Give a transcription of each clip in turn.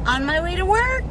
on my way to work.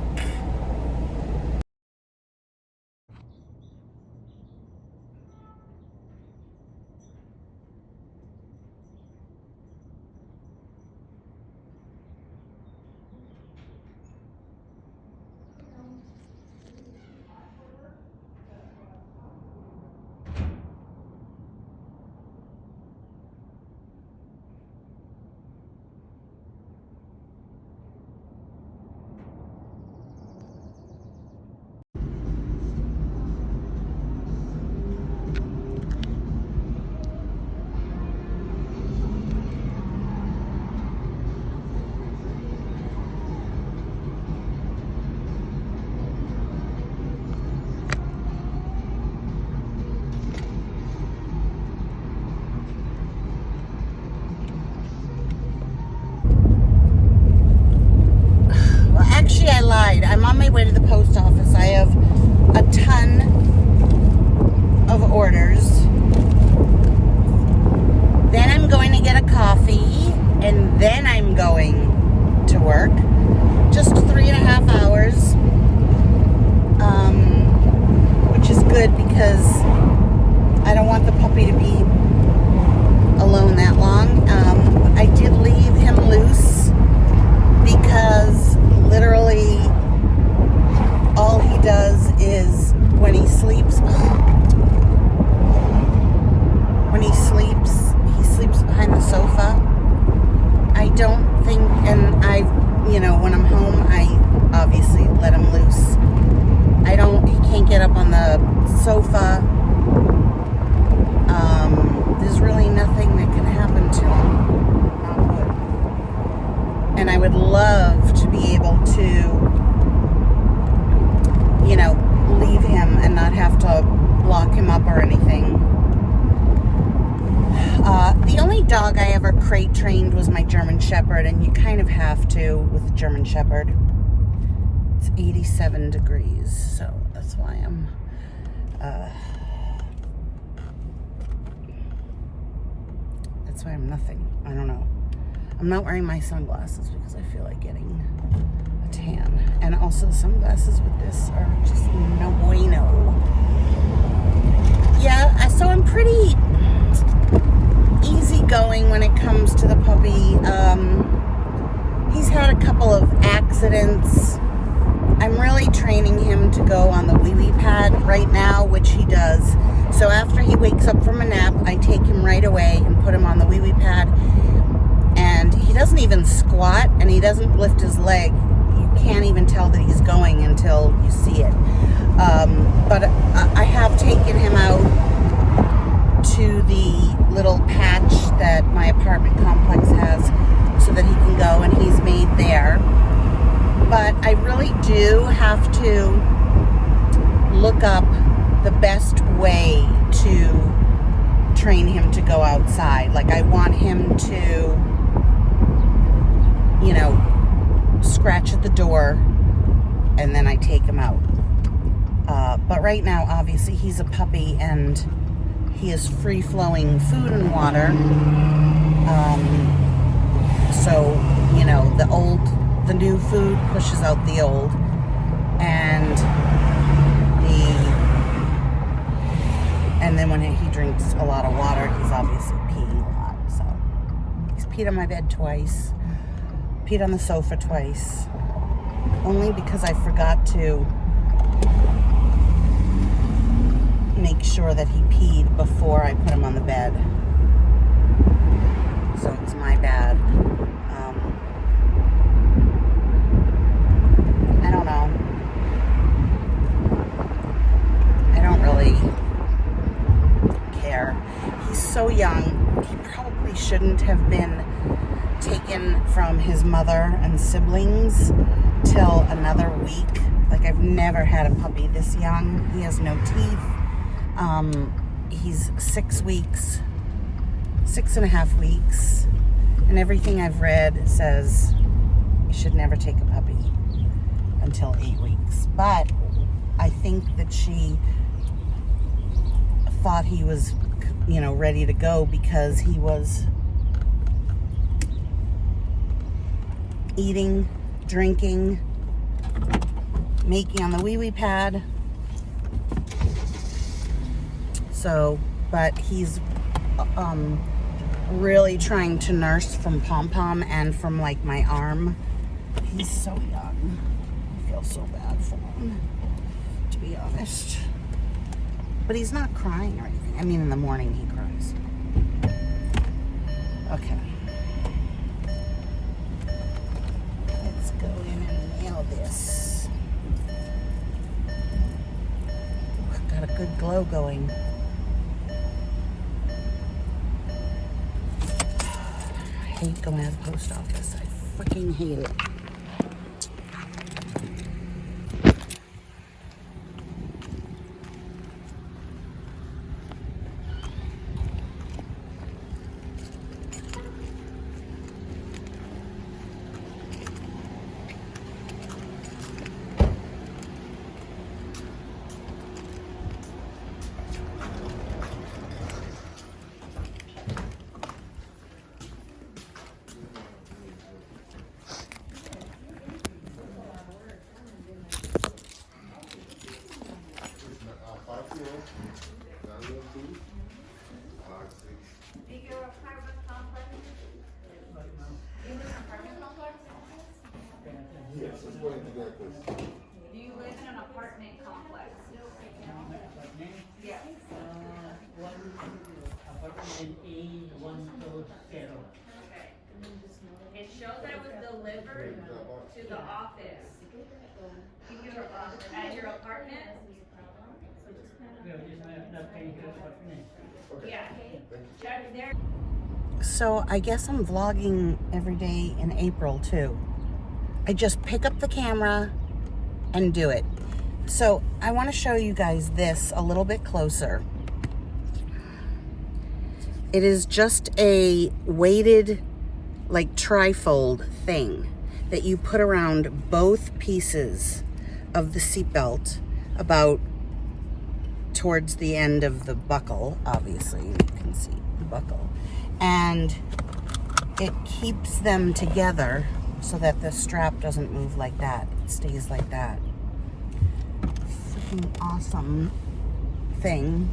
Actually, I lied. I'm on my way to the post office. I have a ton of orders. Then I'm going to get a coffee, and then I'm going to work. Just 3.5 hours, which is good because I don't want the puppy to be alone that long. I did leave him loose because literally all he does is when he sleeps he sleeps behind the sofa. I don't think, and when I'm home, I obviously let him loose. He can't get up on the sofa. There's really nothing that can happen to him. Not good. And I would love to be able to, leave him and not have to lock him up or anything. The only dog I ever crate trained was my German Shepherd, and you kind of have to with a German Shepherd. It's 87 degrees, so that's why I'm nothing. I don't know. I'm not wearing my sunglasses because I feel like getting a tan. And also sunglasses with this are just no bueno. Yeah, so I'm pretty easygoing when it comes to the puppy. He's had a couple of accidents. I'm really training him to go on the wee-wee pad right now, which he does. So after he wakes up from a nap, I take him right away and put him on the wee-wee pad. And he doesn't even squat, and he doesn't lift his leg. You can't even tell that he's going until you see it. But I have taken him out to the little patch that my apartment complex has so that he can go, and he's made there. But I really do have to look up the best way to train him to go outside. Like, I want him to, scratch at the door, and then I take him out. But right now, obviously, he's a puppy, and he is free-flowing food and water. So, the new food pushes out the old, and then when he drinks a lot of water, he's obviously peeing a lot. So he's peed on my bed twice, peed on the sofa twice, only because I forgot to make sure that he peed before I put him on the bed. So it was my bad. I don't know. I don't really care. He's so young. He probably shouldn't have been taken from his mother and siblings till another week. Like, I've never had a puppy this young. He has no teeth. He's 6 weeks, 6.5 weeks, and everything I've read says you should never take a puppy until 8 weeks. But I think that she thought he was, ready to go because he was eating drinking, making on the wee-wee pad. So, but he's really trying to nurse from pom-pom and from like my arm. He's so young. I feel so bad for him, to be honest. But he's not crying or anything. I mean, in the morning he cries. Okay. Let's go in and nail this. Got a good glow going. I hate going to the post office. I freaking hate it. Yes, it's going to get this. Do you live in an apartment complex? Yes. One apartment A, 140. Okay. It shows that it was delivered to the office. At your apartment? Yeah. Check there. So I guess I'm vlogging every day in April too. I just pick up the camera and do it. So I want to show you guys this a little bit closer. It is just a weighted, like trifold thing that you put around both pieces of the seatbelt, about towards the end of the buckle. Obviously, you can see the buckle. And it keeps them together so that the strap doesn't move like that. It stays like that. Freaking awesome thing.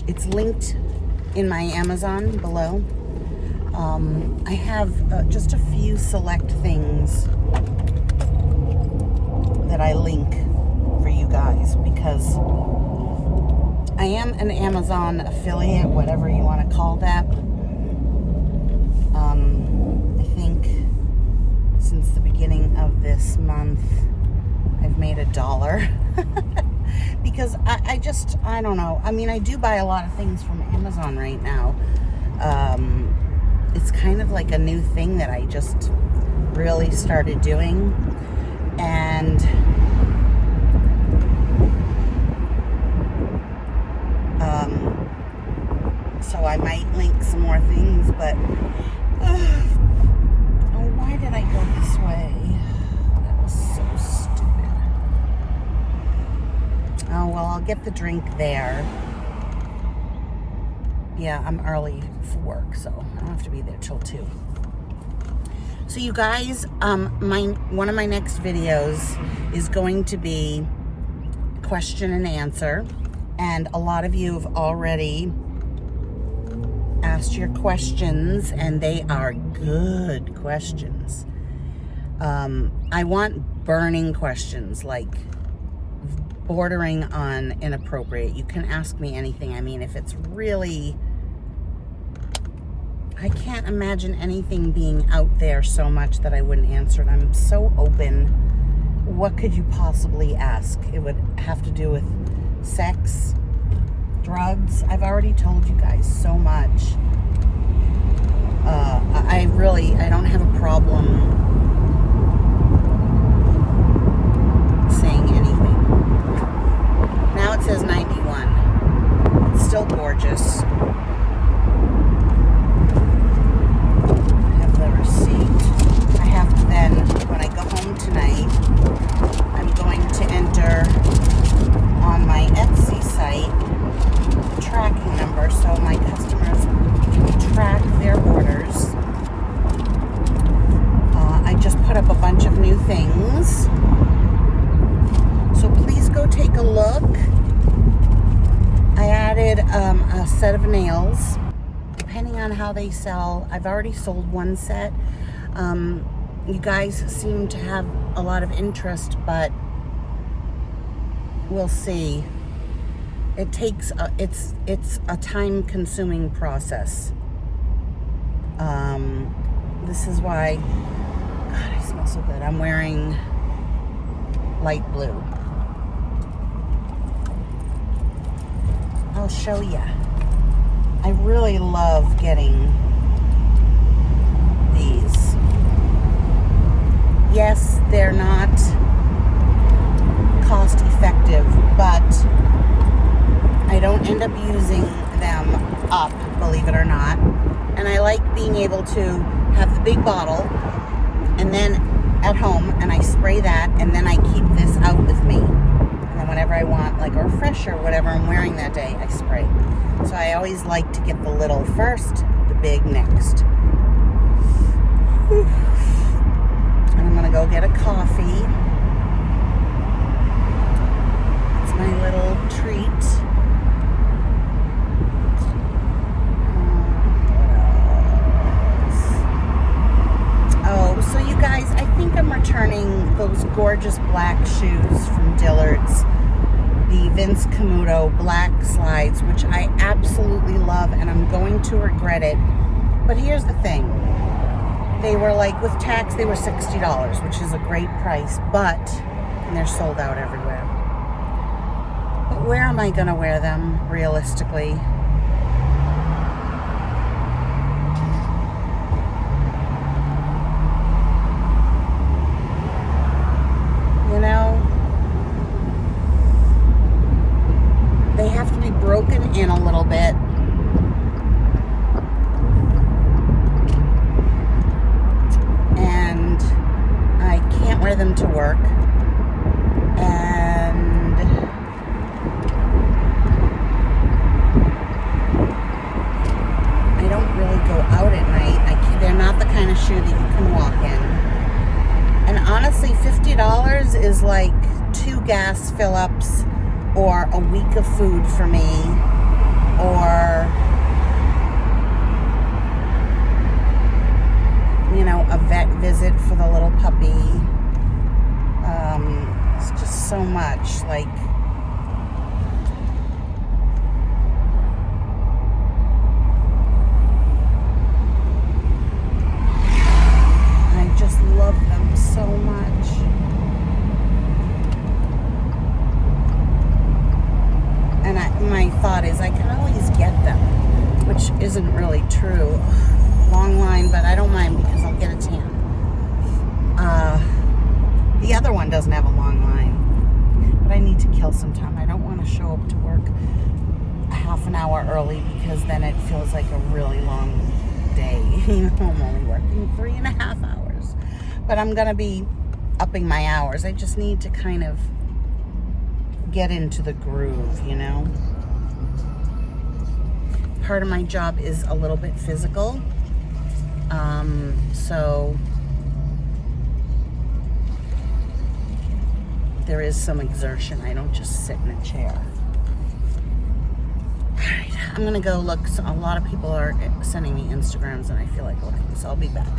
It's linked in my Amazon below. I have just a few select things that I link for you guys because I am an Amazon affiliate, whatever you want to call that. I think since the beginning of this month, I've made $1 because I don't know. I mean, I do buy a lot of things from Amazon right now. It's kind of like a new thing that I just really started doing. And so I might link some more things, but oh, why did I go this way? That was so stupid. Oh, well, I'll get the drink there. Yeah, I'm early for work, so I don't have to be there till 2. So you guys, one of my next videos is going to be question and answer, and a lot of you have already asked your questions, and they are good questions. I want burning questions, like bordering on inappropriate. You can ask me anything. I mean, if it's really... I can't imagine anything being out there so much that I wouldn't answer it. I'm so open. What could you possibly ask? It would have to do with sex, drugs. I've already told you guys so much. I don't have a problem saying anything. Now it says 91. It's still gorgeous. Receipt. I have to then, when I go home tonight, I'm going to enter on my Etsy site the tracking number so my customers sells. Depending on how they sell, I've already sold one set. You guys seem to have a lot of interest, but we'll see. It takes it's a time-consuming process. This is why, God, I smell so good. I'm wearing light blue. I'll show you. I really love getting these. Yes, they're not cost effective, but I don't end up using them up, believe it or not. And I like being able to have the big bottle and then at home, and I spray that, and then I keep this out with me. And then whenever I want like a refresher, whatever I'm wearing that day, I spray. So I always like to get the little first, the big next. Whew. And I'm gonna go get a coffee. It's my little treat. Oh, so you guys, I think I'm returning those gorgeous black shoes from Dillard's. The Vince Camuto black slides, which I absolutely love, and I'm going to regret it. But here's the thing. They were like, with tax, they were $60, which is a great price, and they're sold out everywhere. But where am I going to wear them, realistically? You know? They have to be broken in a little bit. And I can't wear them to work. And I don't really go out at night. They're not the kind of shoe that you can walk in. And honestly, $50 is like 2 gas fill-ups or a week of food for me, or, you know, a vet visit for the little puppy. It's just so much, like, I just love them so much. And my thought is I can always get them, which isn't really true. Long line, but I don't mind because I'll get a tan. The other one doesn't have a long line, but I need to kill some time. I don't want to show up to work a half an hour early because then it feels like a really long day. You know, I'm only working 3.5 hours, but I'm going to be upping my hours. I just need to kind of get into the groove, you know. Part of my job is a little bit physical, so there is some exertion. I don't just sit in a chair. All right, I'm gonna go look. So a lot of people are sending me Instagrams and I feel like looking, so I'll be back.